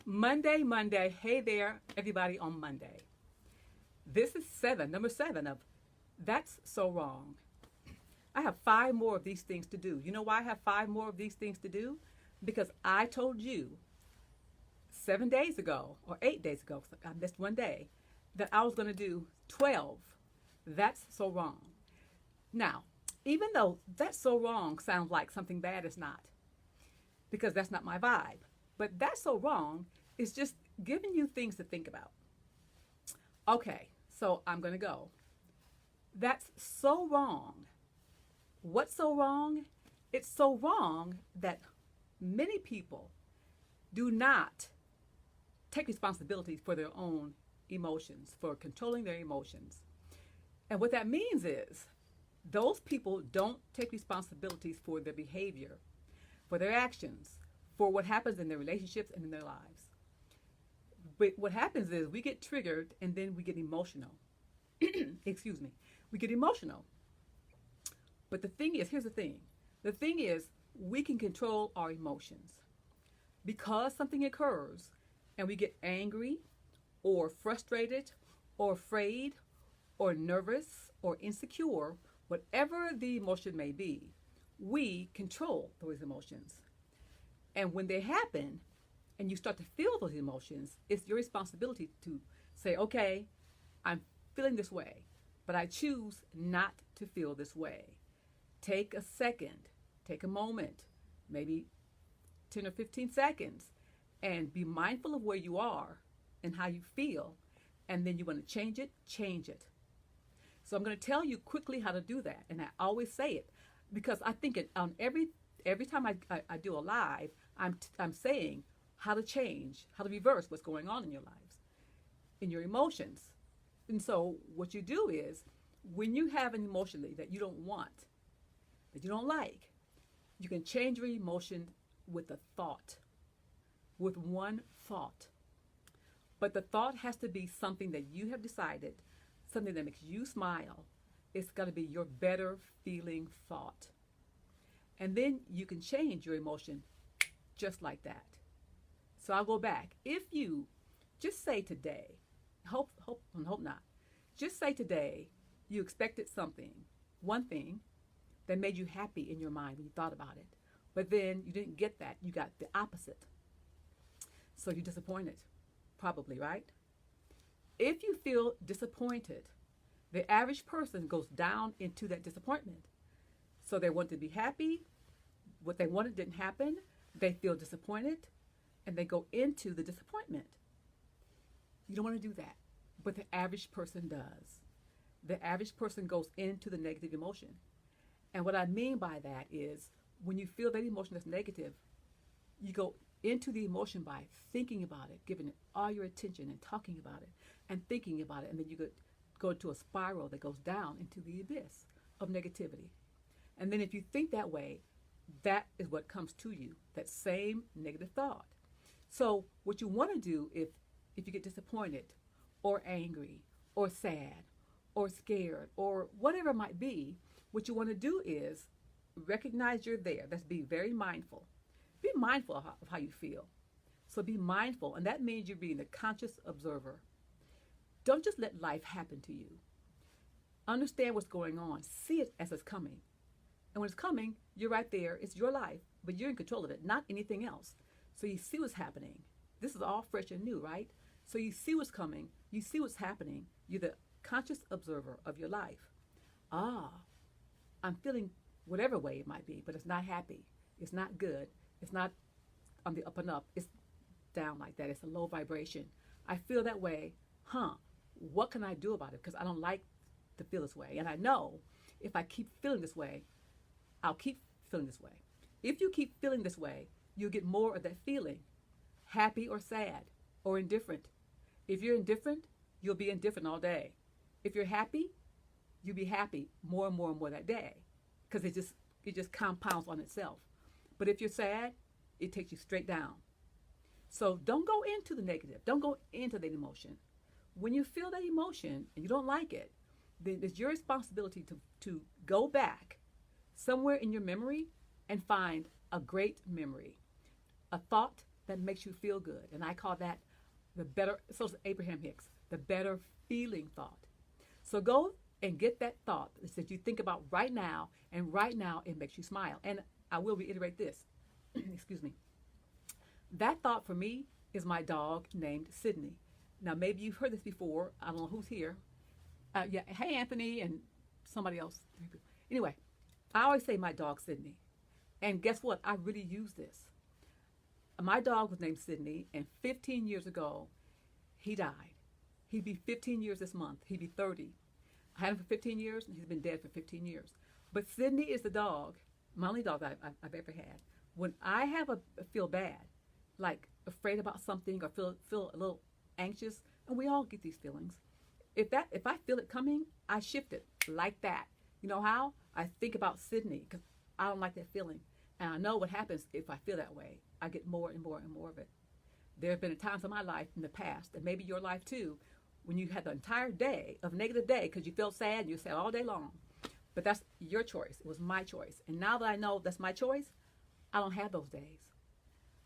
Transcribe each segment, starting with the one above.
Monday, Monday. Hey there, everybody on Monday. This is number seven of That's So Wrong. I have five more of these things to do. You know why I have five more of these things to do? Because I told you 7 days ago, or 8 days ago, I missed one day, that I was going to do 12. That's so wrong. Now, even though that's so wrong sounds like something bad, it's not, because that's not my vibe. But that's so wrong is just giving you things to think about. Okay, so I'm going to go. That's so wrong. What's so wrong? It's so wrong that many people do not take responsibility for their own emotions, for controlling their emotions. And what that means is those people don't take responsibilities for their behavior, for their actions, for what happens in their relationships and in their lives. But what happens is we get triggered and then we get emotional. Excuse me. We get emotional. But the thing is, here's the thing. The thing is, we can control our emotions. Because something occurs and we get angry or frustrated or afraid or nervous or insecure, whatever the emotion may be, we control those emotions. And when they happen and you start to feel those emotions, it's your responsibility to say, okay, I'm feeling this way, but I choose not to feel this way. Take a second, take a moment, maybe 10 or 15 seconds, and be mindful of where you are and how you feel. And then you want to change it, change it. So I'm going to tell you quickly how to do that. And I always say it because I think on every time I do a live, I'm saying how to change, how to reverse what's going on in your lives, in your emotions. And so what you do is when you have an emotion that you don't want, that you don't like, you can change your emotion with a thought, with one thought. But the thought has to be something that you have decided, something that makes you smile. It's got to be your better feeling thought. And then you can change your emotion just like that. So I'll go back. If you just say today, hope not, just say today you expected something, one thing that made you happy in your mind when you thought about it. But then you didn't get that. You got the opposite. So you're disappointed, probably, right? If you feel disappointed, the average person goes down into that disappointment. So they want to be happy. What they wanted didn't happen. They feel disappointed, and they go into the disappointment. You don't want to do that, but the average person does. The average person goes into the negative emotion. And what I mean by that is when you feel that emotion that's negative, you go into the emotion by thinking about it, giving it all your attention and talking about it and thinking about it. And then you go into a spiral that goes down into the abyss of negativity. And then if you think that way, that is what comes to you, that same negative thought. So what you want to do if you get disappointed or angry or sad or scared or whatever it might be, what you want to do is recognize you're there. That's be very mindful. Be mindful of how you feel. So be mindful, and that means you're being a conscious observer. Don't just let life happen to you. Understand what's going on. See it as it's coming. And when it's coming, you're right there. It's your life, but you're in control of it, not anything else. So you see what's happening. This is all fresh and new, right? So you see what's coming. You see what's happening. You're the conscious observer of your life. I'm feeling whatever way it might be, but it's not happy. It's not good. It's not on the up and up. It's down like that. It's a low vibration. I feel that way. What can I do about it? Because I don't like to feel this way. And I know if I keep feeling this way, I'll keep feeling this way. If you keep feeling this way, you'll get more of that feeling, happy or sad or indifferent. If you're indifferent, you'll be indifferent all day. If you're happy, you'll be happy more and more and more that day because it just compounds on itself. But if you're sad, it takes you straight down. So don't go into the negative. Don't go into that emotion. When you feel that emotion and you don't like it, then it's your responsibility to go back somewhere in your memory and find a great memory, a thought that makes you feel good. And I call that the better, so is Abraham Hicks, the better feeling thought. So go and get that thought that you think about right now, and right now it makes you smile. And I will reiterate this. Excuse me. That thought for me is my dog named Sydney. Now, maybe you've heard this before. I don't know who's here. Yeah, hey, Anthony, and somebody else. Anyway, I always say my dog Sydney. And guess what? I really use this. My dog was named Sydney, and 15 years ago, he died. He'd be 15 years this month. He'd be 30. I had him for 15 years, and he's been dead for 15 years. But Sydney is the dog, my only dog I've ever had. When I feel bad, like afraid about something or feel a little anxious, and we all get these feelings. If I feel it coming, I shift it like that. You know how? I think about Sydney because I don't like that feeling. And I know what happens if I feel that way. I get more and more and more of it. There have been times in my life in the past, and maybe your life too, when you had the entire day of negative day because you felt sad and you sad all day long. But that's your choice. It was my choice. And now that I know that's my choice, I don't have those days.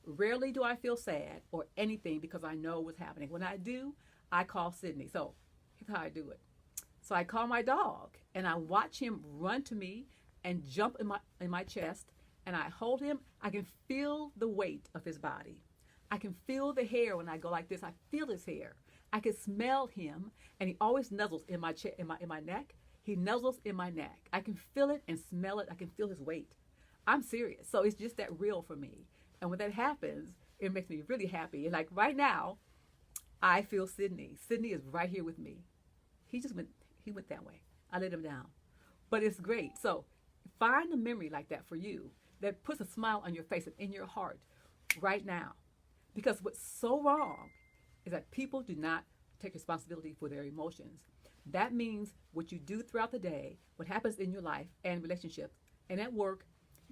Rarely do I feel sad or anything because I know what's happening. When I do, I call Sydney. So here's how I do it. So I call my dog and I watch him run to me and jump in my chest, and I hold him. I can feel the weight of his body. I can feel the hair when I go like this. I feel his hair. I can smell him, and he always nuzzles in my neck. He nuzzles in my neck. I can feel it and smell it. I can feel his weight. I'm serious. So it's just that real for me. And when that happens, it makes me really happy. And like right now, I feel Sydney. Sydney is right here with me. He went that way. I let him down. But it's great. So find a memory like that for you that puts a smile on your face and in your heart right now. Because what's so wrong is that people do not take responsibility for their emotions. That means what you do throughout the day, what happens in your life and relationships and at work,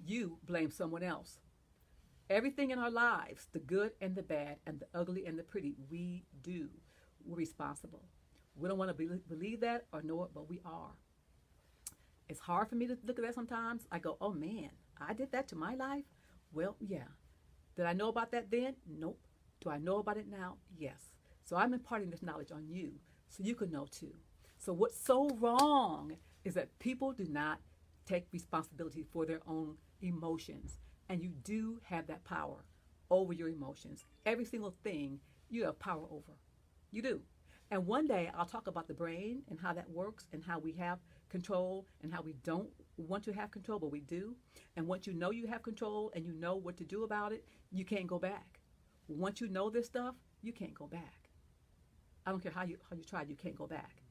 you blame someone else. Everything in our lives, the good and the bad and the ugly and the pretty, we do. We're responsible. We don't want to believe that or know it, but we are. It's hard for me to look at that sometimes. I go, oh man, I did that to my life? Well, yeah. Did I know about that then? Nope. Do I know about it now? Yes. So I'm imparting this knowledge on you so you can know too. So what's so wrong is that people do not take responsibility for their own emotions. And you do have that power over your emotions. Every single thing you have power over. You do. And one day I'll talk about the brain and how that works and how we have control and how we don't want to have control, but we do. And once you know you have control and you know what to do about it, you can't go back. Once you know this stuff, you can't go back. I don't care how you tried, you can't go back.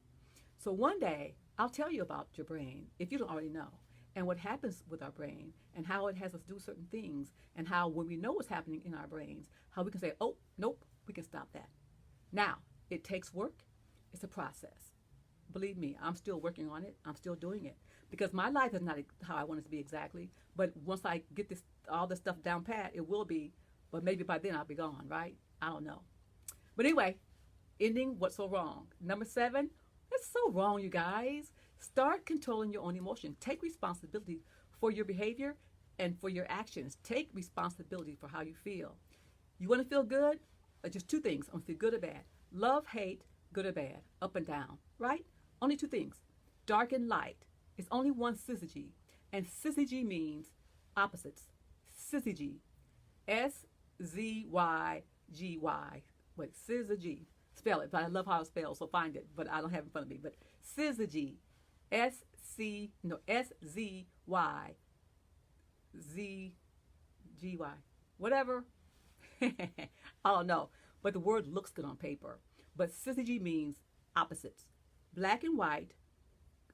So one day I'll tell you about your brain if you don't already know, and what happens with our brain and how it has us do certain things, and how when we know what's happening in our brains, how we can say, oh, nope, we can stop that. Now, it takes work. It's a process. Believe me, I'm still working on it. I'm still doing it because my life is not how I want it to be exactly. But once I get all this stuff down pat, it will be. But maybe by then I'll be gone, right? I don't know. But anyway, ending what's so wrong. Number 7, it's so wrong, you guys. Start controlling your own emotion. Take responsibility for your behavior and for your actions. Take responsibility for how you feel. You want to feel good? Just 2 things. I want to feel good or bad. Love, hate, good or bad, up and down, right? Only 2 things. Dark and light. It's only one syzygy. And syzygy means opposites. Syzygy. S-Z-Y-G-Y. Wait, syzygy. Spell it, but I love how it's spelled, so find it. But I don't have it in front of me. But syzygy. S-Z-Y. Z-G-Y. Whatever. I don't know. But the word looks good on paper. But syzygy means opposites. Black and white,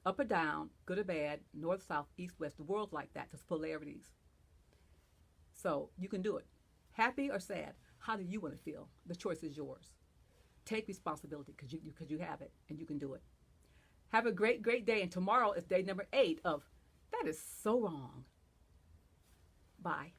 up or down, good or bad, north, south, east, west. The world's like that. There's polarities. So you can do it. Happy or sad, how do you want to feel? The choice is yours. Take responsibility because you have it and you can do it. Have a great, great day. And tomorrow is day number 8 of That Is So Wrong. Bye.